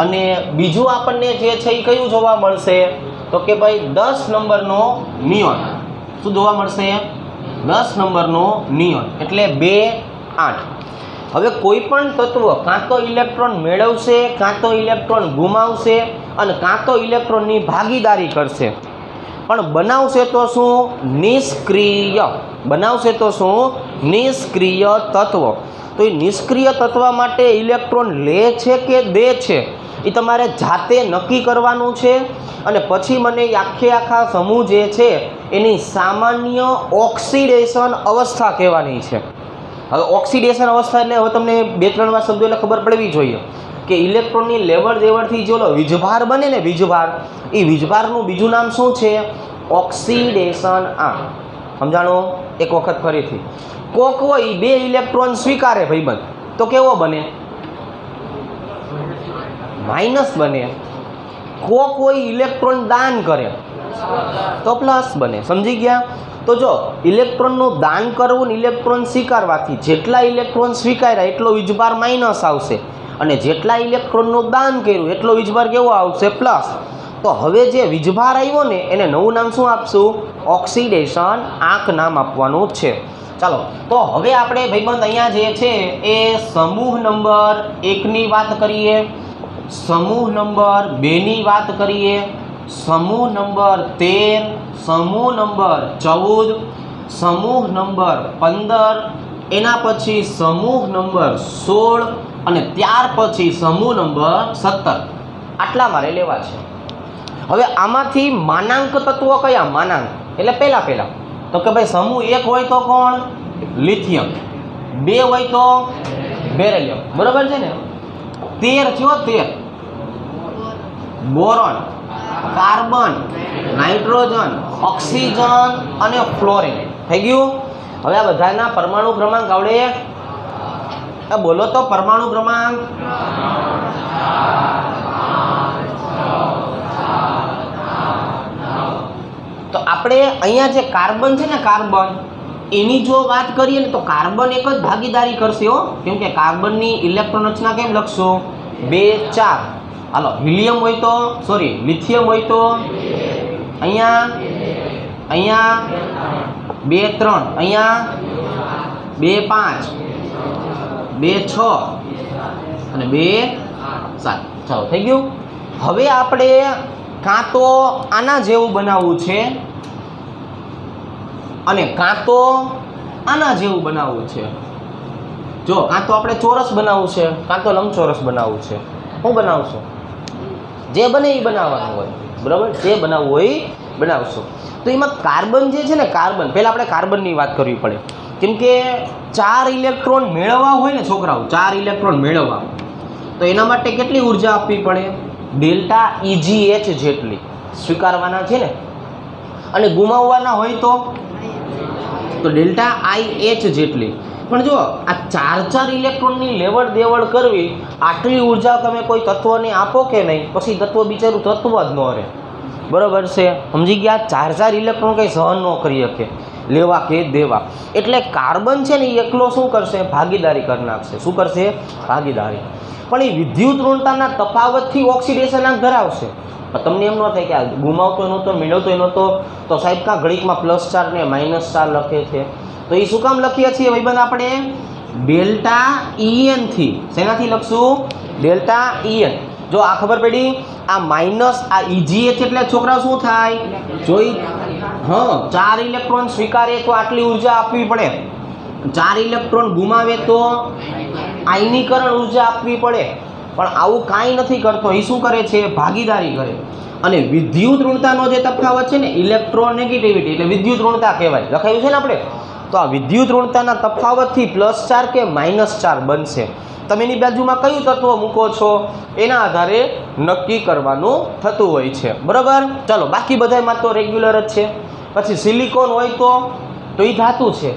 અને બીજું આપણને જે છે એ કયું જોવા મળશે? તો કે ભાઈ 10 નંબરનો નિયોન. શું જોવા મળશે? 10 નંબરનો નિયોન. એટલે 2, 8. હવે કોઈ પણ તત્વ કાં તો ઇલેક્ટ્રોન મેળવશે, કાં તો ઇલેક્ટ્રોન ગુમાવશે, અને કાં તો ઇલેક્ટ્રોનની ભાગીદારી કરશે. પણ બનાવશે તો શું? નિષ્ક્રિય. બનાવશે તો શું? નિષ્ક્રિય તત્વ. તો એ નિષ્ક્રિય તત્વ માટે ઇલેક્ટ્રોન લે છે કે દે છે એ તમારે જાતે નક્કી કરવાનું છે. અને પછી મને આખા સમૂહ જે છે એની સામાન્ય ઓક્સિડેશન અવસ્થા કહેવાની છે. હવે ઓક્સિડેશન અવસ્થા એટલે હવે તમને 2-3 વાર શબ્દો એટલે ખબર પડવી જોઈએ કે ઇલેક્ટ્રોનની લેવડ દેવડથી જો વીજભાર બને ને, વીજભાર, એ વીજભારનું બીજું નામ શું છે? ઓક્સિડેશન. સમજાણું? એક વખત ફરીથી. કોક હોય 2 ઇલેક્ટ્રોન સ્વીકારે ભાઈબંધ, તો કેવો બને? માઇનસ બને. કોક હોય ઇલેક્ટ્રોન દાન કરે તો પ્લસ બને. સમજી ગયા? તો જો ઇલેક્ટ્રોનનું દાન કરવું ને ઇલેક્ટ્રોન સ્વીકારવાથી જેટલા ઇલેક્ટ્રોન સ્વીકાર્યા એટલો વીજભાર માઇનસ આવશે, અને જેટલા ઇલેક્ટ્રોનનું દાન કર્યું એટલો વીજભાર કેવો આવશે? પ્લસ. તો હવે જે વીજભાર આવ્યો ને એને નવું નામ શું આપશું? ઓક્સિડેશન આંક નામ આપવાનું છે. ચાલો, તો હવે આપણે ભાઈબંધ અહીંયા જે છે એ સમૂહ નંબર 1ની વાત કરીએ, સમૂહ નંબર 2ની વાત કરીએ, સમૂહ નંબર 13, સમૂહ નંબર 14, સમૂહ નંબર 15, એના પછી સમૂહ નંબર 16, અને ત્યાર પછી સમૂહ નંબર 17. આટલા મારે લેવા છે. હવે આમાંથી માનાંક તત્વો કયા? માનાંક એટલે પહેલા તો કે ભાઈ સમૂહ 1 હોય તો કોણ? લિથિયમ. 2 હોય તો બેરિલિયમ. બરાબર છે ને? 13 થયો 13. બોરોન, કાર્બન, નાઇટ્રોજન, ઓક્સિજન અને ફ્લોરિન. થઈ ગયું? હવે આ બધાના પરમાણુ ક્રમાંક આવડે? બોલો તો પરમાણુ ક્રમાંક. તો આપણે અહીંયા જે કાર્બન છે ને, કાર્બન, એની જો વાત કરીએ ને તો કાર્બન એક જ ભાગીદારી કરશે હો, કેમ કે કાર્બનની ઇલેક્ટ્રોન રચના કેમ લખશો? 2, 4. હાલો, હિલિયમ હોય તો, સોરી, લિથિયમ હોય તો અહીંયા 2, 3, અહીંયા 2, 5, 2, 6 અને 2, 7. ચાલો, થઈ ગયું? હવે આપણે કાં તો આના જેવું બનાવવું છે અને કાં તો આના જેવું બનાવવું છે. જો કાં તો આપણે ચોરસ બનાવવું છે, કાં તો લંબચોરસ બનાવવું છે. શું બનાવશો? જે બને એ બનાવવાનું હોય. બરાબર? જે બનાવવું હોય બનાવશું. તો એમાં કાર્બન જે છે ને, કાર્બન, પહેલાં આપણે કાર્બનની વાત કરવી પડે, કેમ કે 4 ઇલેક્ટ્રોન મેળવવા હોય ને છોકરાઓ, 4 ઇલેક્ટ્રોન મેળવવા, તો એના માટે કેટલી ઉર્જા આપવી પડે? ડેલ્ટા EgH જેટલી સ્વીકારવાના છે ને. અને ગુમાવવાના હોય તો તો ડેલ્ટા IH જેટલી. પણ જો આ 4 ઇલેક્ટ્રોનની લેવડ દેવડ કરવી, આટલી ઉર્જા તમે કોઈ તત્વને આપો કે નહીં, પછી તત્વ બિચારું તત્વ જ ન રહે. બરાબર છે, સમજી ગયા? 4 ઇલેક્ટ્રોન કંઈ સહન ન કરી શકે, લેવા કે દેવા. એટલે કાર્બન છે ને એ એકલો શું કરશે? ભાગીદારી કરી નાખશે. શું કરશે? ભાગીદારી. પણ એ વિદ્યુત ઋણતાના તફાવતથી ઓક્સિડેશન આંક ધરાવશે. તમને એમ ન થાય કે આ ગુમાવતો નહોતો, મેળવતો નહોતો, તો સાહેબ કાં ઘડીકમાં +4 ને -4 લખે છે. તો એ શું કામ લખીએ છીએ ભાઈબંધ? આપણે ડેલ્ટા EN થી. શેનાથી લખશું? Delta EN. જો આ ખબર પડી, આ માઇનસ આ EGH એટલે છોકરા શું થાય? જોઈ, હા, 4 ઇલેક્ટ્રોન સ્વીકારે તો આટલી ઉર્જા આપવી પડે, 4 ઇલેક્ટ્રોન ગુમાવે તો આયનીકરણ ઉર્જા આપવી પડે. પણ આવું કાંઈ નથી કરતો. એ શું કરે છે? ભાગીદારી કરે. અને વિદ્યુત ઋણતાનો જે તફાવત છે ને, ઇલેક્ટ્રોનેગેટિવિટી એટલે વિદ્યુત ઋણતા કહેવાય. લખાયું છે ને આપણે? તો આ વિદ્યુત ઋણતાના તફાવતથી +4 કે -4 બનશે. તમે એની બાજુમાં કયું તત્વ મૂકો છો એના આધારે નક્કી કરવાનું થતું હોય છે. બરાબર? ચાલો, બાકી બધામાં તો રેગ્યુલર જ છે. પછી સિલિકોન હોય તો એ ધાતુ છે.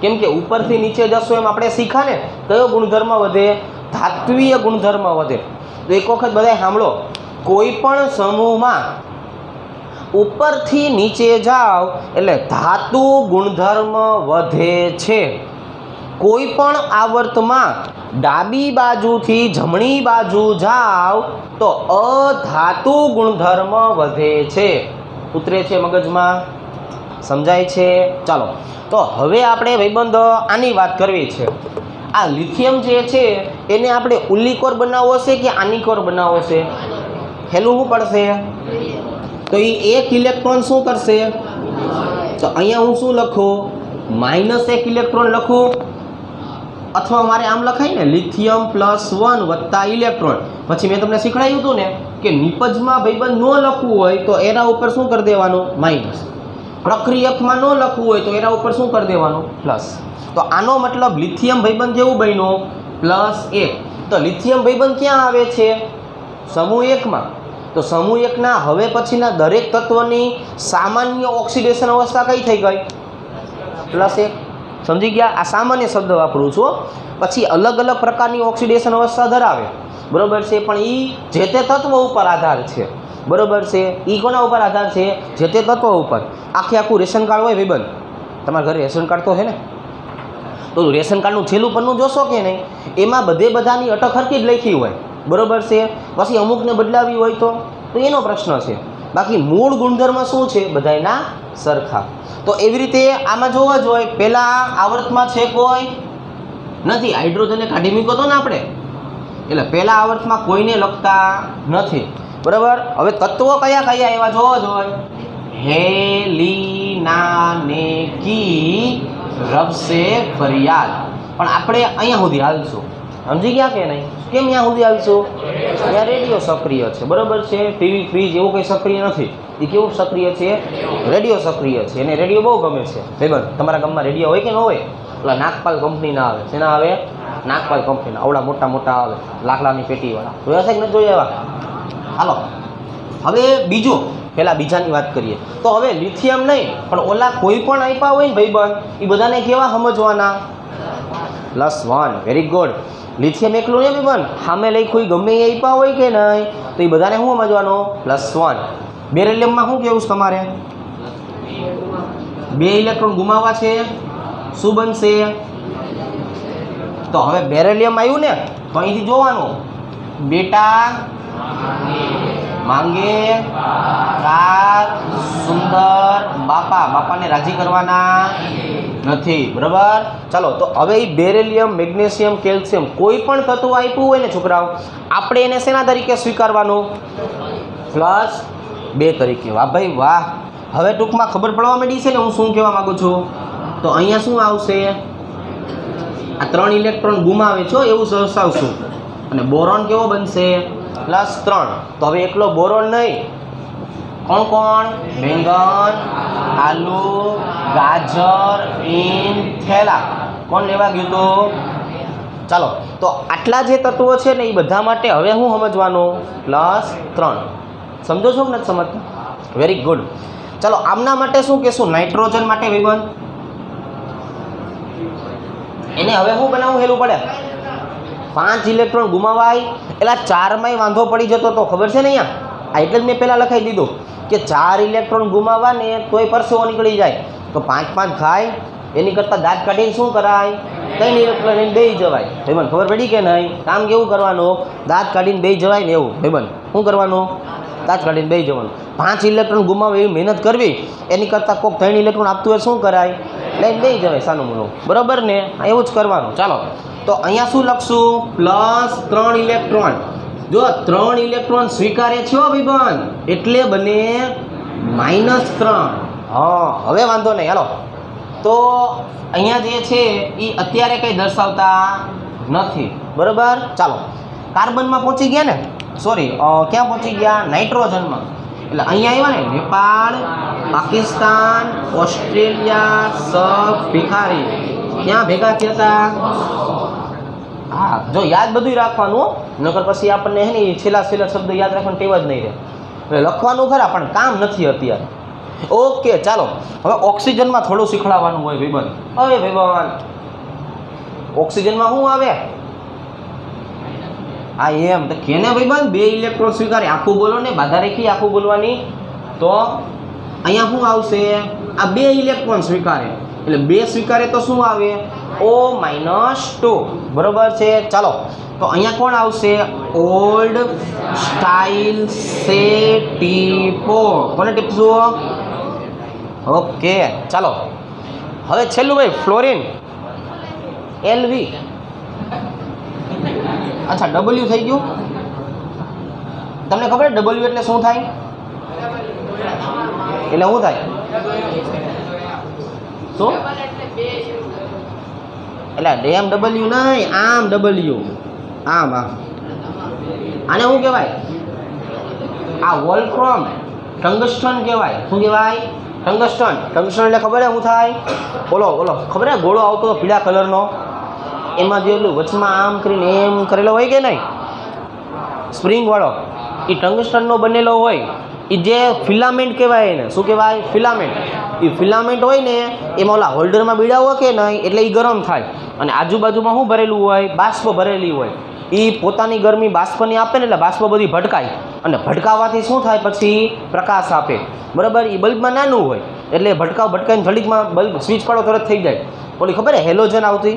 કેમ કે ઉપરથી નીચે જશો એમ આપણે શીખા ને, કયો ગુણધર્મ વધે? ધાત્વીય ગુણધર્મ વધે. તો એક વખત બધાય સાંભળો, કોઈ પણ સમૂહમાં ઉપરથી નીચે જાઓ એટલે ધાતુ ગુણધર્મ વધે છે. કોઈ પણ આવર્તમાં ડાબી બાજુથી જમણી બાજુ જાઓ તો અધાતુ ગુણધર્મ વધે છે. ઉતરે છે મગજમાં? સમજાય છે? ચાલો, તો હવે આપણે ભાઈબંધ આની વાત કરવી છે. આ લિથિયમ જે છે એને આપણે ઉલ્લીકોર બનાવવો છે કે આનિકોર બનાવવો છે? હેલું શું પડશે? તો એ 1 ઇલેક્ટ્રોન શું કરશે? તો અહીંયા હું શું લખું? -1 ઇલેક્ટ્રોન લખું, અથવા મારે આમ લખાય ને, લિથિયમ +1 વત્તા ઇલેક્ટ્રોન. પછી મેં તમને શીખવાડ્યું હતું ને કે નિપજમાં ભાઈબંધ ન લખવું હોય તો એના ઉપર શું કરી દેવાનું? માઇનસ. પ્રક્રિયકમાં ન લખવું હોય તો એના ઉપર શું કરી દેવાનું? પ્લસ. તો આનો મતલબ લિથિયમ ભાઈબંધ જેવું બન્યું +1. તો લિથિયમ ભાઈબંધ ક્યાં આવે છે? સમૂહ 1માં. તો સમૂહ 1ના હવે પછીના દરેક તત્વની સામાન્ય ઓક્સિડેશન અવસ્થા કઈ થઈ ગઈ? +1. સમજી ગયા? આ સામાન્ય શબ્દ વાપરું છું. પછી અલગ અલગ પ્રકારની ઓક્સિડેશન અવસ્થા ધરાવે. બરાબર છે? પણ એ જે તે તત્વ ઉપર આધાર છે. બરાબર છે? એ કોના ઉપર આધાર છે? જે તે તત્વ ઉપર. આખું રેશન કાર્ડ હોય ભાઈબંધ, તમારા ઘરે રેશન કાર્ડ તો છે ને? તો રેશન કાર્ડનું છેલ્લું પન્નું જોશો કે નહીં, એમાં બધાની અટક હરકી જ લખી હોય. બરાબર છે? પછી અમુકને બદલાવી હોય તો એનો પ્રશ્ન છે. બાકી મૂળ ગુણધર્મ શું છે? બધાયના સરખા. તો એવી રીતે આમાં જોવા જ હોય. પહેલાં આવર્તમાં છે કોઈ નથી, હાઇડ્રોજનને કાઢી મૂક્યો હતો ને આપણે, એટલે પહેલાં આવર્તમાં કોઈને લખતા નથી. બરાબર? હવે તત્વો કયા કયા એવા જોવા જ હોય. હેલિનાનેકી રબસે ફરિયાદ. પણ આપણે અહીંયા સુધી હાલશું. સમજી ગયા કે નહીં? કેમ અહીંયા સુધી આવીશું? ત્યાં રેડિયો સક્રિય છે. બરાબર છે? ટીવી ફ્રીજ એવું કંઈ સક્રિય નથી. એ કેવું સક્રિય છે? રેડિયો સક્રિય છે. એને રેડિયો બહુ ગમે છે ભાઈબંધ. તમારા ગામમાં રેડિયો હોય કે ન હોય? એટલે નાગપાલ કંપનીના આવે. શેના આવે? નાગપાલ કંપનીના. આવડા મોટા મોટા આવે, લાકડાની પેટીવાળા. જોયા છે કે નથી જોયા એવા? હાલો, હવે બીજું, પહેલાં બીજાની વાત કરીએ. તો હવે લિથિયમ નહીં પણ ઓલા કોઈ પણ આપ્યા હોય ને ભાઈબંધ, એ બધાને કેવા સમજવાના? +1. Very good. લિથિયમ એકલું નહીં ભાઈબંધ, સામે લઈ ગમે એ આપ્યા હોય કે નહીં, તો એ બધાને શું સમજવાનું? +1. બેરિલિયમમાં શું કહેવું છે તમારે? 2 ઇલેક્ટ્રોન ગુમાવવા છે. શું બનશે? તો હવે બેરિલિયમ આવ્યું ને, તો અહીંથી જોવાનું, બેટા માંગે કાર સુંદર બાપાને રાજી કરવાના નથી. બરાબર? ચાલો, તો હવે એ બેરિલિયમ, મેગ્નેશિયમ, કેલ્શિયમ કોઈ પણ તત્વ આપ્યું હોય ને છોકરાઓ, આપણે એને શેના તરીકે સ્વીકારવાનું? +2 તરીકે. વાહ ભાઈ વાહ. હવે ટૂંકમાં ખબર પડવા માંડી છે ને હું શું કહેવા માગું છું? તો અહીંયા શું આવશે? આ 3 ઇલેક્ટ્રોન ગુમાવે છો એવું દર્શાવશું. અને બોરોન કેવો બનશે? +3. તો હવે એકલો બોરોન નહીં, કોણ કોણ? બેંગન, આલુ, ગાજર, ઈન, થેલા. કોણ લેવા ગયું તો? ચાલો, તો આટલા જે તત્વો છે ને એ બધા માટે હવે હું સમજવાનું? +3. સમજો છો કે નથી સમજતા? Very good. ચાલો, આમના માટે શું કહેશું? નાઇટ્રોજન માટે ભાઈબંધ એને હવે શું બનાવવું હેલું પડે? 5 ઇલેક્ટ્રોન ગુમાવાય એટલે 4માંય વાંધો પડી જતો તો ખબર છે ને અહીંયા. આ એટલે જ મેં પહેલાં લખાઈ દીધું કે 4 ઇલેક્ટ્રોન ગુમાવવા ને તોય પરસેવો નીકળી જાય, તો 5 થાય. એની કરતાં દાંત કાઢીને શું કરાય? કંઈ નહીં, ઇલેક્ટ્રોન લઈને બેસી જવાય. ભાઈબંધ ખબર પડી કે નહીં? કામ કેવું કરવાનું? દાંત કાઢીને બેસી જવાય ને એવું. ભાઈબંધ શું કરવાનું? દાંત કાઢીને બેસી જવાનું. 5 ઇલેક્ટ્રોન ગુમાવે એવી મહેનત કરવી એની કરતાં કોઈક 3 ઇલેક્ટ્રોન આપતું હોય શું કરાય? લઈને બેસી જવાય સાનું મોનું. બરાબર ને? એવું જ કરવાનું. ચાલો તો અહીંયા શું લખશું? +3 ઇલેક્ટ્રોન. જો 3 ઇલેક્ટ્રોન સ્વીકારે છે ભાઈબંધ, એટલે બને -3. હા, હવે વાંધો નહીં. હાલો તો અહીંયા જે છે એ અત્યારે કંઈ દર્શાવતા નથી. બરાબર. ચાલો કાર્બનમાં પહોંચી ગયા ને, સોરી ક્યાં પહોંચી ગયા? નાઇટ્રોજનમાં. એટલે અહીંયા આવ્યા ને, નેપાળ, પાકિસ્તાન, ઓસ્ટ્રેલિયા, સબ ભિખારી ક્યાં ભેગા થયા હતા? હા, જો યાદ બધું રાખવાનું, નકર પછી આપણને હે ને છેલ્લા શબ્દ યાદ રાખવાનું ટેવ જ નહીં રહે. એટલે લખવાનું ખરા પણ કામ નથી અત્યારે. ઓકે ચાલો હવે ઓક્સિજનમાં થોડું શીખવાડવાનું હોય ભાઈબંધ. હવે ભાઈબંધ ઓક્સિજનમાં શું આવે? હા એમ તો કેને ભાઈબંધ 2 ઇલેક્ટ્રોન સ્વીકારે. આખું બોલો ને, બાધા રાખી આખું બોલવાની. તો અહીંયા શું આવશે? આ 2 ઇલેક્ટ્રોન સ્વીકારે એટલે 2 સ્વીકારે તો શું આવે? O-2. બરોબર છે. ચાલો તો અહીંયા કોણ આવશે? ઓલ્ડ સ્ટાઇલ સેટિપો. કોને ટીપશું? ઓકે ચાલો હવે છેલ્લું ભાઈ ફ્લોરિન, LV. અચ્છા W થઈ ગયું. તમને ખબર W એટલે શું થાય? એટલે શું થાય? શું? એટલે ડેમ W નહીં, આમ W. આમ આને શું કહેવાય? આ વોલ્ફ્રામ ટંગસ્ટન કહેવાય. શું કહેવાય? ટંગસ્ટન. ટંગસ્ટન એટલે ખબર શું થાય? બોલો ખબર હે? ગોળો આવતો પીળા કલરનો, એમાં જે એટલું વચમાં આમ કરીને એમ કરેલો હોય કે નહીં, સ્પ્રિંગ વાળો, એ ટંગસ્ટનનો બનેલો હોય. એ જે ફિલામેન્ટ કહેવાય એને શું કહેવાય? ફિલામેન્ટ. એ ફિલામેન્ટ હોય ને એમાં ઓલા હોલ્ડરમાં બીડાવો કે નહીં એટલે એ ગરમ થાય, અને આજુબાજુમાં શું ભરેલું હોય? બાષ્પ ભરેલી હોય. એ પોતાની ગરમી બાષ્પની આપે ને એટલે બાષ્પ બધી ભટકાય, અને ભટકાવવાથી શું થાય? પછી પ્રકાશ આપે. બરાબર. એ બલ્બમાં નાનું હોય એટલે ભટકાઈને ઘડીકમાં બલ્બ સ્વિચ પાડો તરત થઈ જાય. ઓલી ખબર હે હેલોજન આવતી?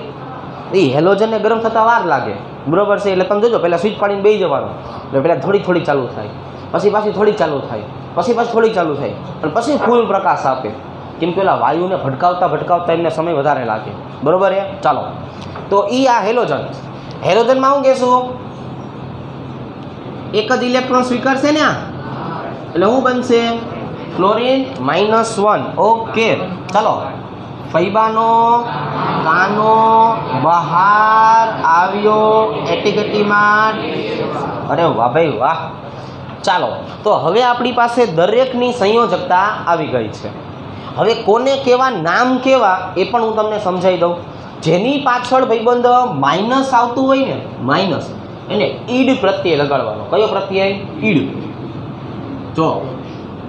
એ હેલોજનને ગરમ થતાં વાર લાગે. બરાબર છે. એટલે તમે જોજો પહેલાં સ્વિચ પાડીને બેસી જવાનું, એટલે પહેલાં થોડી ચાલુ થાય, પછી પાછી થોડી ચાલુ થાય, પછી થોડી ચાલુ થાય, અને પછી ફૂલ પ્રકાશ આપે. કેમ કે પેલા વાયુને ભટકાવતા એમને સમય વધારે લાગે. બરાબર છે. ચાલો તો એ આ હેલોજન. હેલોજનમાં શું કહેશું? એક જ ઇલેક્ટ્રોન સ્વીકારશે ને આ, એટલે શું બનશે? ફ્લોરિન -1. ઓકે ચાલો ફૈબાનો કાનો બહાર આવ્યો એટીકેટીમાં. અરે વાહ ભાઈ વાહ. ચાલો તો હવે આપણી પાસે દરેકની સંયોજકતા આવી ગઈ છે. હવે કોને કેવા નામ કેવા એ પણ હું તમને સમજાવી દઉં. જેની પાછળ ભાઈબંધ માઇનસ આવતું હોય ને, માઇનસ, એને ઈડ પ્રત્યય લગાડવાનો. કયો પ્રત્યય? ઈડ. જો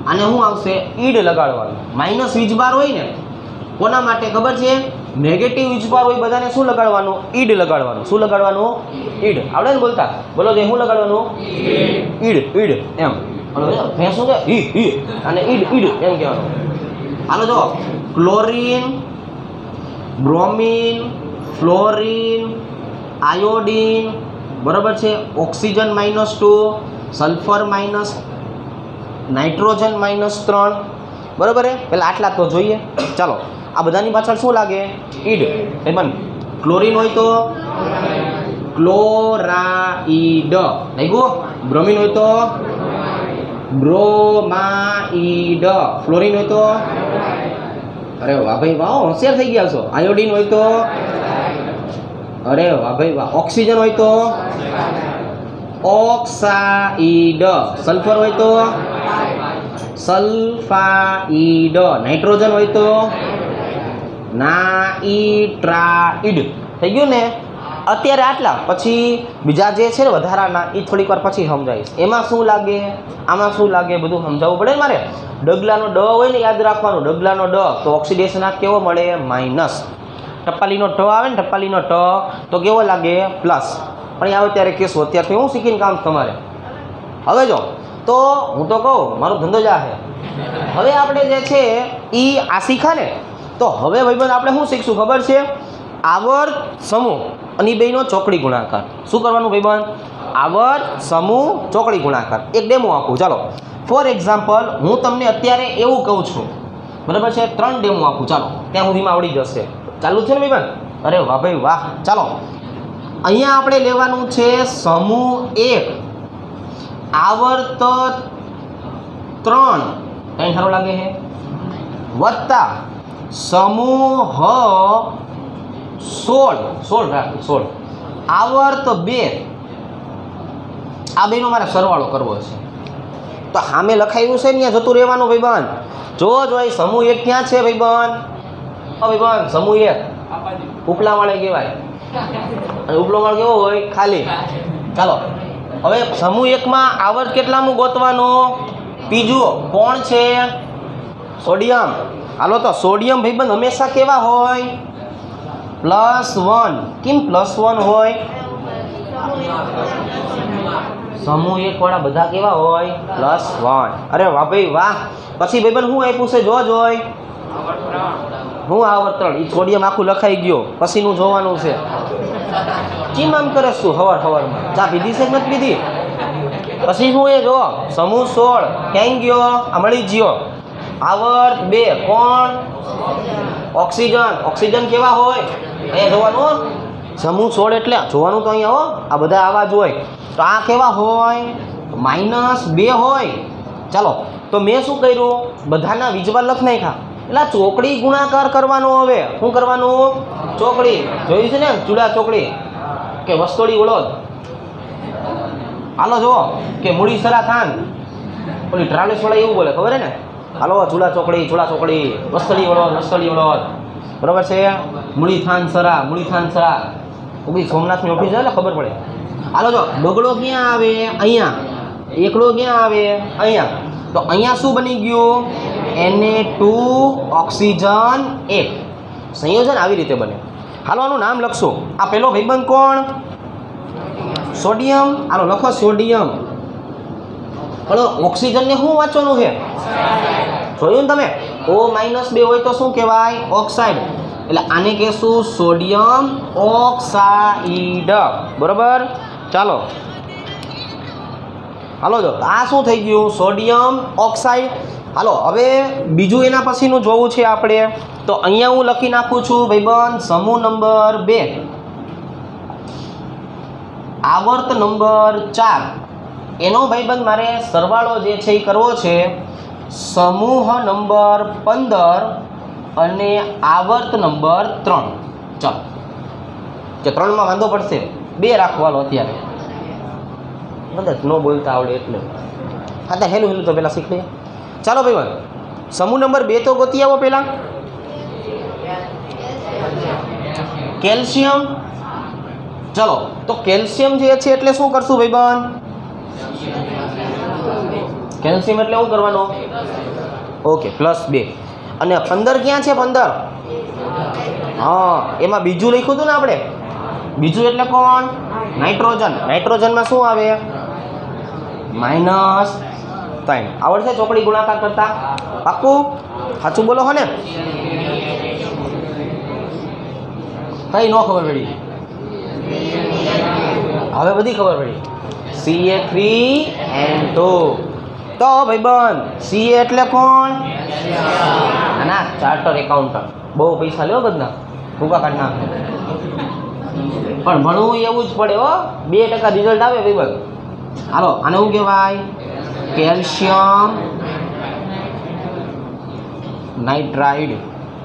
આને શું આવશે? ઈડ લગાડવાનું. માઇનસ વીજભાર હોય ને કોના માટે ખબર છે? નેગેટિવ વીજભાર હોય બધાને શું લગાડવાનું? ઈડ લગાડવાનું. શું લગાડવાનું? ઈડ. આવડે ને બોલતા? બોલો તો શું લગાડવાનું? ઈડ એમ. મેં શું કે ઈ અને ઈડ એમ કહેવાનું. હાલો જો ક્લોરીન, બ્રોમિન, ફ્લોરિન, આયોડિન, બરાબર છે, ઓક્સિજન -2, સલ્ફર નાઇટ્રોજન -3. બરાબર હે? પહેલાં આટલા તો જોઈએ. ચાલો આ બધાની પાછળ શું લાગે? ઈડ. એમાં ક્લોરીન હોય તો ક્લોરાઈડ લાગ્યું. બ્રોમિન હોય તો બ્રોમાઈડ. ફ્લોરિન હોય તો અરે વાહ ભાઈ વાહ, હોશિયાર થઈ ગયા છો. આયોડિન હોય તો અરે વાહ ભાઈ વાહ. ઓક્સિજન હોય તો ઓક્સાઇડ. સલ્ફર હોય તો સલ્ફાઇડ. નાઇટ્રોજન હોય તો નાઇટ્રાઇડ. થઈ ગયું ને? અત્યારે આટલા, પછી બીજા જે છે ને વધારાના એ થોડીક વાર પછી સમજાવીશ. એમાં શું લાગે, આમાં શું લાગે, બધું સમજાવવું પડે મારે. ડગલાનો ડ હોય ને યાદ રાખવાનું, ડગલાનો ડ તો ઓક્સિડેશન આ કેવો મળે? માઇનસ. ટપાલીનો ટ આવે ને, ટપાલીનો ટ તો કેવો લાગે? પ્લસ. પણ આવે ત્યારે કહેશું, અત્યારથી હું શીખીને કામ તમારે. હવે જો તો હું તો કહું મારો ધંધો જ આ છે. હવે આપણે જે છે એ આ શીખા ને, તો હવે ભાઈબંધ આપણે શું શીખશું ખબર છે? આવર્ત સમૂહ અને બેનો ચોકડી ગુણાકાર. શું કરવાનું ભાઈબંધ? આવર્ત સમૂહ ચોકડી ગુણાકાર. એક ડેમો આપું ચાલો. ફોર એક્ઝામ્પલ હું તમને અત્યારે એવું કહું છું, બરાબર છે? 3 ડેમો આપું ચાલો, ત્યાં સુધીમાં આવડી જશે. ચાલુ છે ને ભાઈબંધ? અરે વાહ ભાઈ વાહ. ચાલો અહીંયા આપણે લેવાનું છે સમૂહ 1 આવર્ત 3 કઈ સારું લાગે છે વત્તા સમૂહ 16 રાખો 16 આવર્ત 2. આ બેનો મારે સરવાળો કરવો છે, તો સામે લખાયું છે ને ત્યાં જતું રહેવાનું ભાઈબંધ. જો એ સમૂહ 1 ક્યાં છે ભાઈબંધ? ભાઈબંધ સમૂહ 1 ઉપલા વાળે કહેવાય, અને ઉપલો માળ કેવો હોય? ખાલી. ચાલો હવે સમૂહ 1 માં આવર્ત કેટલામું ગોતવાનો? બીજું. કોણ છે? સોડિયમ. હાલો તો સોડિયમ ભાઈબંધ હંમેશા કેવા હોય? +1. કેમ +1 હોય? સમૂહ 1 વાળા બધા કેવા હોય? +1. અરે વાહ ભાઈ વાહ. પછી ભાઈબંધ શું આપ્યું છે? જોઈ હું આવર્ત 3. એ સોડિયમ આખું લખાઈ ગયો, પછીનું જોવાનું છે. કેમ આમ કરે તું હવારમાં? ચા પીધી છે કે નથી પીધી? પછી શું એ જો સમૂહ 16 ક્યાં ગયો? આ મળી ગયો. આવર્ત 2. કોણ? ઓક્સિજન. ઓક્સિજન કેવા હોય? અહીંયા જોવાનું. સમૂહ 16 એટલે જોવાનું તો અહીંયા હો, આ બધા આવા જ હોય. તો આ કેવા હોય? -2 હોય. ચાલો તો મેં શું કર્યું? બધાના વીજવા લખ નાખ્યા. એટલે ચોકડી ગુણાકાર કરવાનો. હવે શું કરવાનું? ચોકડી. જોયું છે ને ચૂડા ચોકડી કે વસ્તોડી વળોદ? હાલો જો કે મૂડી સરા થાન, ઓલી ટ્રાવેલ્સ વાળા એવું બોલે ખબર હે ને? હાલો ચૂડા ચોકડી વસ્તડી વળોદ, બરાબર છે? મૂડી થાન સરા ઉભી સોમનાથની ઓફિસ જાય એટલે ખબર પડે. હાલો જો બગડો ક્યાં આવે? અહીંયા. એકડો ક્યાં આવે? અહીંયા. તો અહીંયા શું બની ગયું? Na2 ઓક્સિજન 1 સંયોજન આવી રીતે બને. હાલો આનું નામ લખશો. આ પેલો ભાઈબંધ કોણ? સોડિયમ. હાલો લખો સોડિયમ. હાલો ઓક્સિજનને શું વાંચવાનું છે? જોયું ને તમે? O-2 હોય તો શું કહેવાય? ઓક્સાઇડ. એટલે આને કહેશું સોડિયમ ઓક્સાઇડ, બરોબર? ચાલો હાલો જો આ શું થઈ ગયું? Sodium oxide. હાલો હવે બીજું એના પછીનું જોવું છે આપણે, તો અહીંયા હું લખી નાખું છું ભાઈબંધ સમૂહ નંબર 2 આવર્ત નંબર 4. એનો ભાઈબંધ મારે સરવાળો જે છે એ કરવો છે. સમૂહ નંબર 15 અને આવર્ત નંબર 3. ચાલો કે 3માં વાંધો પડશે, 2 રાખવાનો અત્યારે બધા ન બોલતા આવડે એટલે. હા તો હેલું તો પહેલાં શીખ લઈએ. ચાલો ભાઈબંધ સમૂહ નંબર 2 તો ગોતી આવો પહેલાં. કેલ્શિયમ. ચલો તો કેલ્શિયમ જે છે એટલે શું કરશું ભાઈબંધ? કેલ્શિયમ એટલે શું કરવાનું? ઓકે +2. અને 15 ક્યાં છે? 15 હા એમાં બીજું લખ્યું હતું ને આપણે. બીજું એટલે કોણ? નાઇટ્રોજન. નાઇટ્રોજનમાં શું આવે? -3. આવડશે ચોકડી ગુણાકાર કરતા? પાક્કું? સાચું બોલો હો ને? કઈ ન ખબર પડી? હવે બધી ખબર પડી. Ca3N2. તો ભાઈબંધ CA એટલે કોણ? ના ચાર્ટર એકાઉન્ટન્ટ. બહુ પૈસા લ્યો બધા, ભૂકા કાઢ નાખે. પણ ભણવું એવું જ પડે હો, 2% રિઝલ્ટ આવે ભાઈબંધ. હાલો આને શું કહેવાય? Calcium nitride.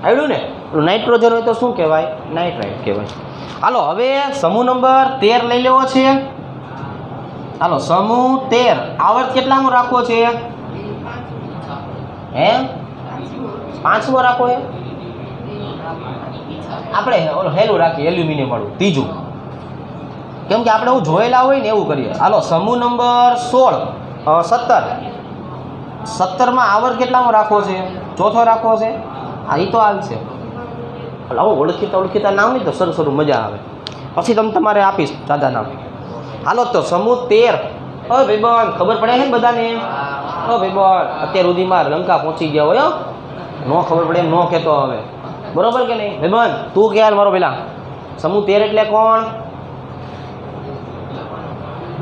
આવડ્યું ને? નાઇટ્રોજન હોય તો શું કહેવાય? નાઇટ્રાઇડ કહેવાય. હાલો હવે સમૂહ નંબર 13 લઈ લેવો છે. હાલો સમૂહ 13 આવર્ત કેટલામો રાખવો છે? હે 5મો રાખવો છે? આપણે ઓલો હેલું રાખીએ, એલ્યુમિનિયમ વાળું 3. કેમ કે આપણે હું જોયેલા હોય ને એવું કરીએ. હાલો સમૂહ નંબર 17 માં આવર્ત કેટલામો રાખવો છે? 4થો રાખવો છે? હા એ તો હાલ છે. એટલે આવું ઓળખીતા નામ નહીં તો શરૂ મજા આવે. પછી તમારે આપીશ દાદા નામ. હાલો તો સમૂહ 13. ભાઈબંધ ખબર પડે છે ને બધાને? ભાઈબંધ અત્યાર સુધીમાં લંકા પહોંચી ગયા હોય. ન ખબર પડે એમ ન કહેતો હવે, બરોબર કે નહીં? ભાઈબંધ તું કે યાર મારો પેલા સમૂહ 13 એટલે કોણ?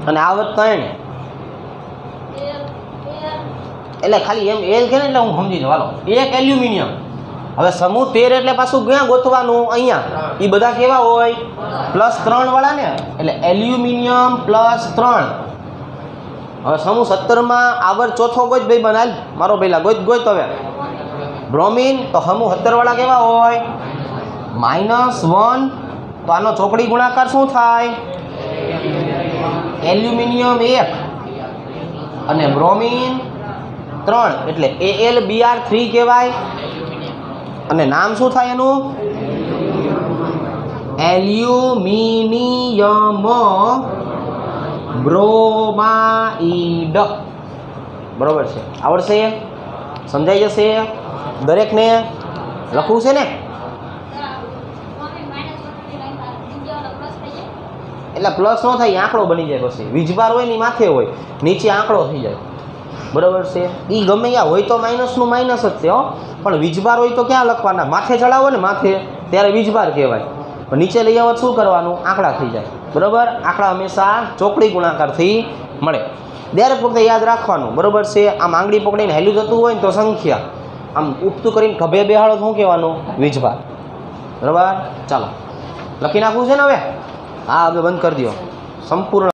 અને આવત કઈ એટલે ખાલી એમ એલ કે ને એટલે હું સમજી જાઉં. હાલો, એક એલ્યુમિનિયમ. હવે સમૂહ 13 એટલે પાછું ક્યાં ગોતવાનું? અહીંયા. એ બધા કેવા હોય? +3 વાળા ને, એટલે એલ્યુમિનિયમ +3. હવે સમૂહ 17 આવર ચોથો ગોત ભાઈ બનાલ મારો પેલા ગોત હવે બ્રોમિન. તો સમૂહ 17 વાળા કેવા હોય? -1. તો આનો ચોકડી ગુણાકાર શું થાય? એલ્યુમિનિયમ 1 અને બ્રોમિન 3 એટલે AlBr3 કહેવાય. અને નામ શું થાય એનું? Aluminium bromide. બરોબર છે? આવડશે? સમજાઈ જશે દરેકને? લખવું છે ને? એટલે પ્લસ ન થાય, આંકડો બની જાય. પછી વીજભાર હોય ને માથે હોય, નીચે આંકડો થઈ જાય. બરાબર છે? એ ગમે ત્યાં હોય તો માઇનસનું માઇનસ જ છે. પણ વીજભાર હોય તો ક્યાં લખવાના? માથે ચડાવો ને માથે, ત્યારે વીજભાર કહેવાય. પણ નીચે લઈ આવો શું કરવાનું? આંકડા થઈ જાય. બરાબર? આંકડા હંમેશા ચોકડી ગુણાકારથી મળે. દરેક વખતે યાદ રાખવાનું. બરાબર છે? આમ આંગળી પકડીને હેલું જતું હોય ને તો સંખ્યા, આમ ઉપતું કરીને ખભે બેહાડો શું કહેવાનું? વીજભાર. બરાબર? ચાલો લખી નાખવું છે ને હવે? હા, હવે બંધ કરી દો સંપૂર્ણ.